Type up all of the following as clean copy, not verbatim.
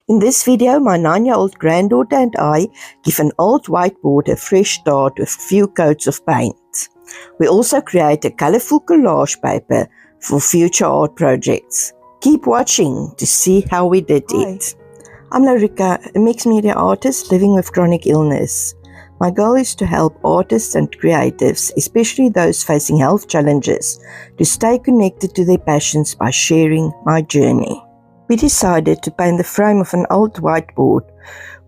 In this video, my 9-year-old granddaughter and I give an old whiteboard a fresh start with a few coats of paint. We also create a colourful collage paper for future art projects. Keep watching to see how we did it. I'm Larika, a mixed media artist living with chronic illness. My goal is to help artists and creatives, especially those facing health challenges, to stay connected to their passions by sharing my journey. We decided to paint the frame of an old whiteboard,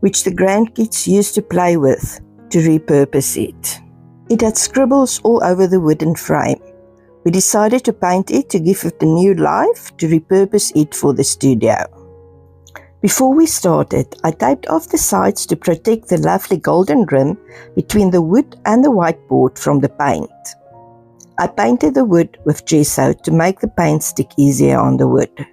which the grandkids used to play with, to repurpose it. It had scribbles all over the wooden frame. We decided to paint it to give it a new life, to repurpose it for the studio. Before we started, I taped off the sides to protect the lovely golden rim between the wood and the whiteboard from the paint. I painted the wood with gesso to make the paint stick easier on the wood.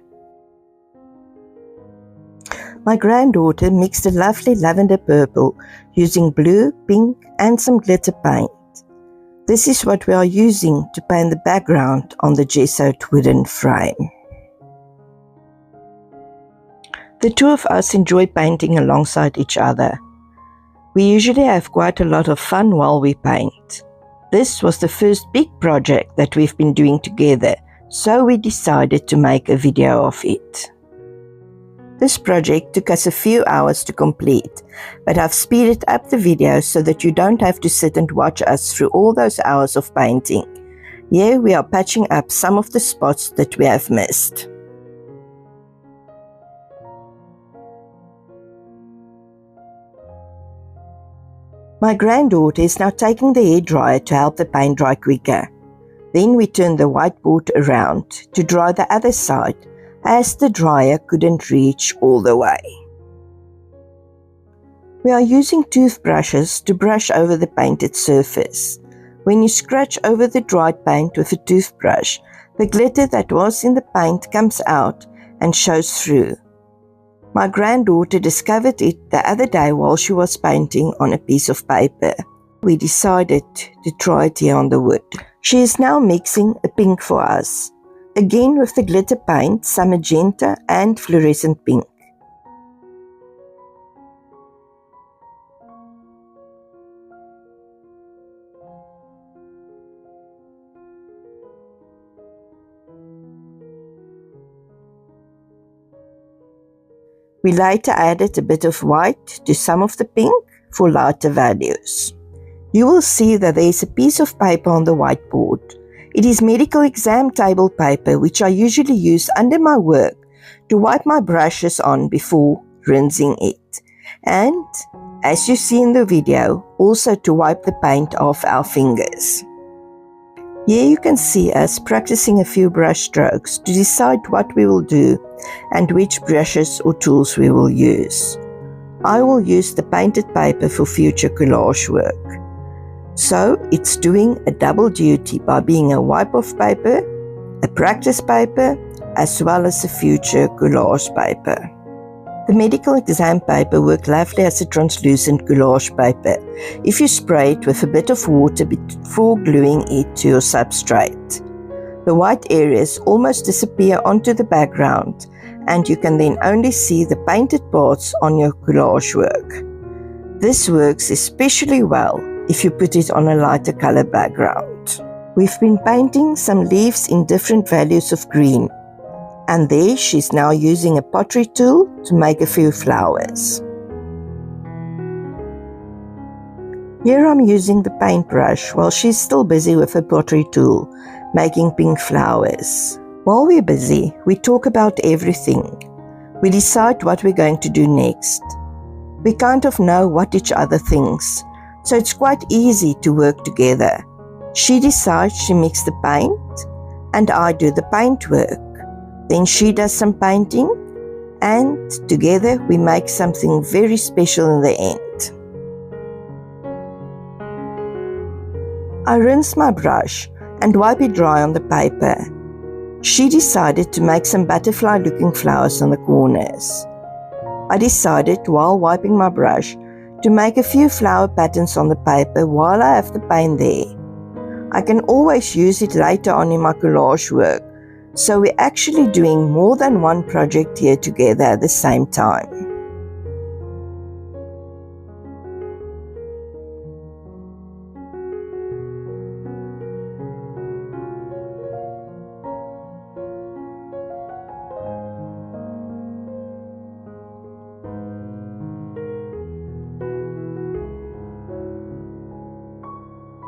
My granddaughter mixed a lovely lavender purple using blue, pink and some glitter paint. This is what we are using to paint the background on the gessoed wooden frame. The two of us enjoy painting alongside each other. We usually have quite a lot of fun while we paint. This was the first big project that we've been doing together, so we decided to make a video of it. This project took us a few hours to complete, but I've speeded up the video so that you don't have to sit and watch us through all those hours of painting. Here we are patching up some of the spots that we have missed. My granddaughter is now taking the hairdryer to help the paint dry quicker. Then we turn the whiteboard around to dry the other side, as the dryer couldn't reach all the way. We are using toothbrushes to brush over the painted surface. When you scratch over the dried paint with a toothbrush, the glitter that was in the paint comes out and shows through. My granddaughter discovered it the other day while she was painting on a piece of paper. We decided to try it here on the wood. She is now mixing a pink for us. Again with the glitter paint, some magenta and fluorescent pink. We later added a bit of white to some of the pink for lighter values. You will see that there is a piece of paper on the whiteboard. It is medical exam table paper which I usually use under my work to wipe my brushes on before rinsing it. And, as you see in the video, also to wipe the paint off our fingers. Here you can see us practicing a few brush strokes to decide what we will do and which brushes or tools we will use. I will use the painted paper for future collage work. So it's doing a double duty by being a wipe-off paper, a practice paper, as well as a future collage paper. The medical exam paper works lovely as a translucent collage paper if you spray it with a bit of water before gluing it to your substrate. The white areas almost disappear onto the background, and you can then only see the painted parts on your collage work. This works especially well if you put it on a lighter color background. We've been painting some leaves in different values of green, and there she's now using a pottery tool to make a few flowers. Here I'm using the paintbrush while she's still busy with her pottery tool, making pink flowers. While we're busy, we talk about everything. We decide what we're going to do next. We kind of know what each other thinks, so it's quite easy to work together. She decides she makes the paint, and I do the paint work. Then she does some painting, and together we make something very special in the end. I rinse my brush and wipe it dry on the paper. She decided to make some butterfly-looking flowers on the corners. I decided, while wiping my brush, to make a few flower patterns on the paper while I have the paint there. I can always use it later on in my collage work, so we're actually doing more than one project here together at the same time.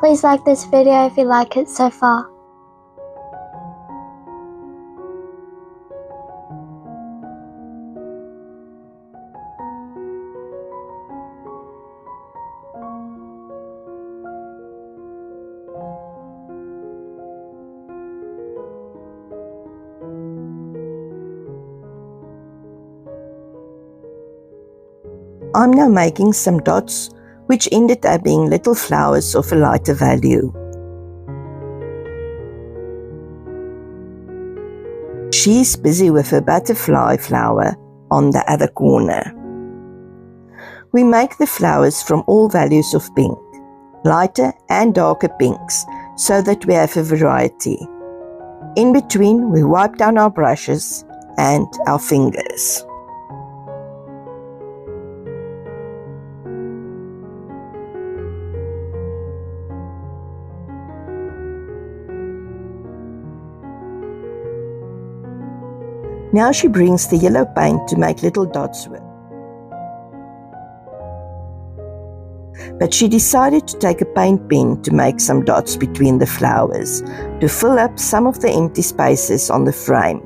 Please like this video if you like it so far. I'm now making some dots which ended up being little flowers of a lighter value. She's busy with her butterfly flower on the other corner. We make the flowers from all values of pink, lighter and darker pinks, so that we have a variety. In between, we wipe down our brushes and our fingers. Now she brings the yellow paint to make little dots with. But she decided to take a paint pen to make some dots between the flowers, to fill up some of the empty spaces on the frame,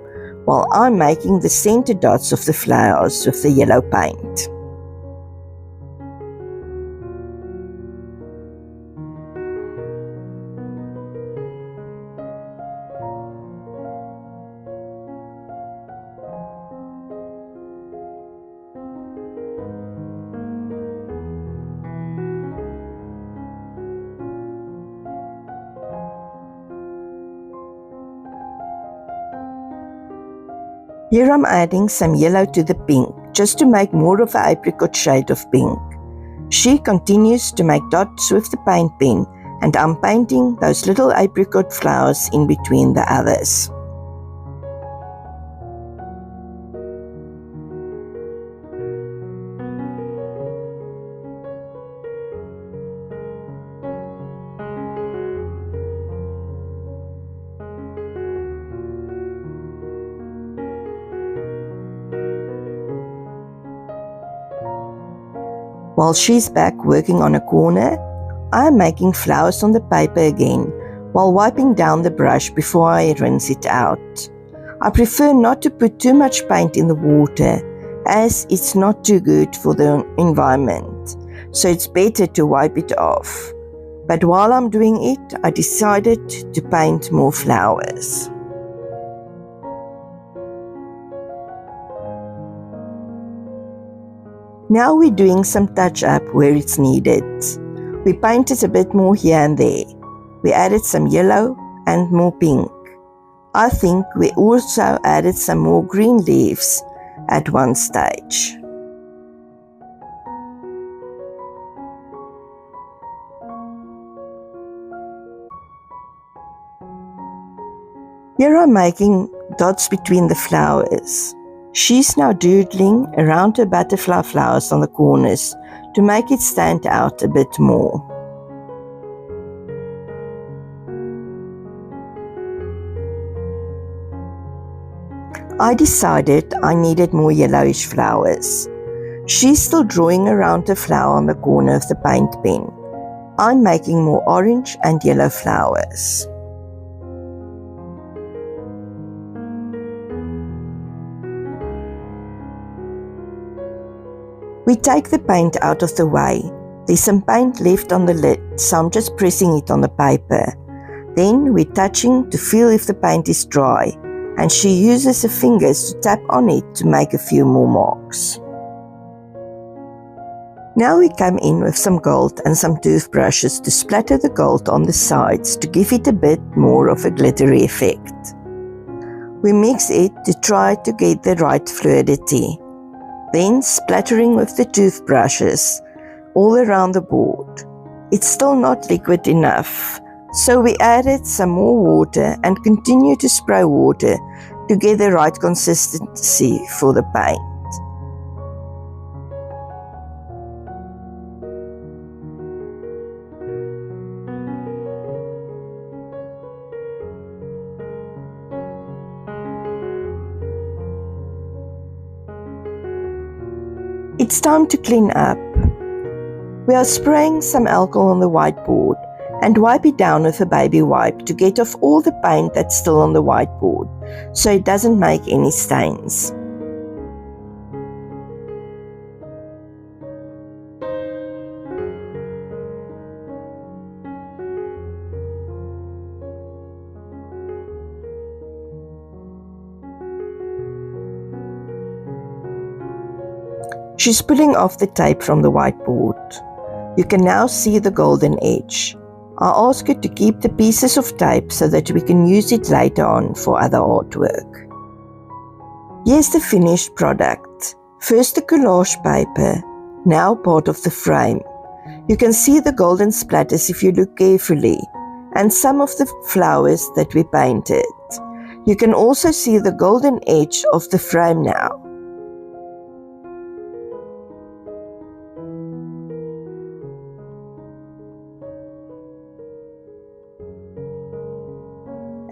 while I'm making the center dots of the flowers with the yellow paint. Here I'm adding some yellow to the pink, just to make more of an apricot shade of pink. She continues to make dots with the paint pen, and I'm painting those little apricot flowers in between the others. While she's back working on a corner, I am making flowers on the paper again, while wiping down the brush before I rinse it out. I prefer not to put too much paint in the water, as it's not too good for the environment, so it's better to wipe it off. But while I'm doing it, I decided to paint more flowers. Now we're doing some touch-up where it's needed. We painted a bit more here and there. We added some yellow and more pink. I think we also added some more green leaves at one stage. Here I'm making dots between the flowers. She's now doodling around her butterfly flowers on the corners to make it stand out a bit more. I decided I needed more yellowish flowers. She's still drawing around the flower on the corner of the paint pen. I'm making more orange and yellow flowers. We take the paint out of the way. There's some paint left on the lid, so I'm just pressing it on the paper. Then we're touching to feel if the paint is dry, and she uses her fingers to tap on it to make a few more marks. Now we come in with some gold and some toothbrushes to splatter the gold on the sides to give it a bit more of a glittery effect. We mix it to try to get the right fluidity. Then splattering with the toothbrushes all around the board. It's still not liquid enough, so we added some more water and continue to spray water to get the right consistency for the paint. It's time to clean up. We are spraying some alcohol on the whiteboard and wipe it down with a baby wipe to get off all the paint that's still on the whiteboard, so it doesn't make any stains. She's pulling off the tape from the whiteboard. You can now see the golden edge. I'll ask you to keep the pieces of tape so that we can use it later on for other artwork. Here's the finished product. First the collage paper, now part of the frame. You can see the golden splatters if you look carefully, and some of the flowers that we painted. You can also see the golden edge of the frame now.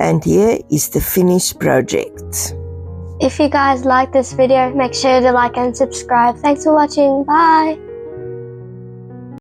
And here is the finished project. If you guys like this video, make sure to like and subscribe. Thanks for watching. Bye!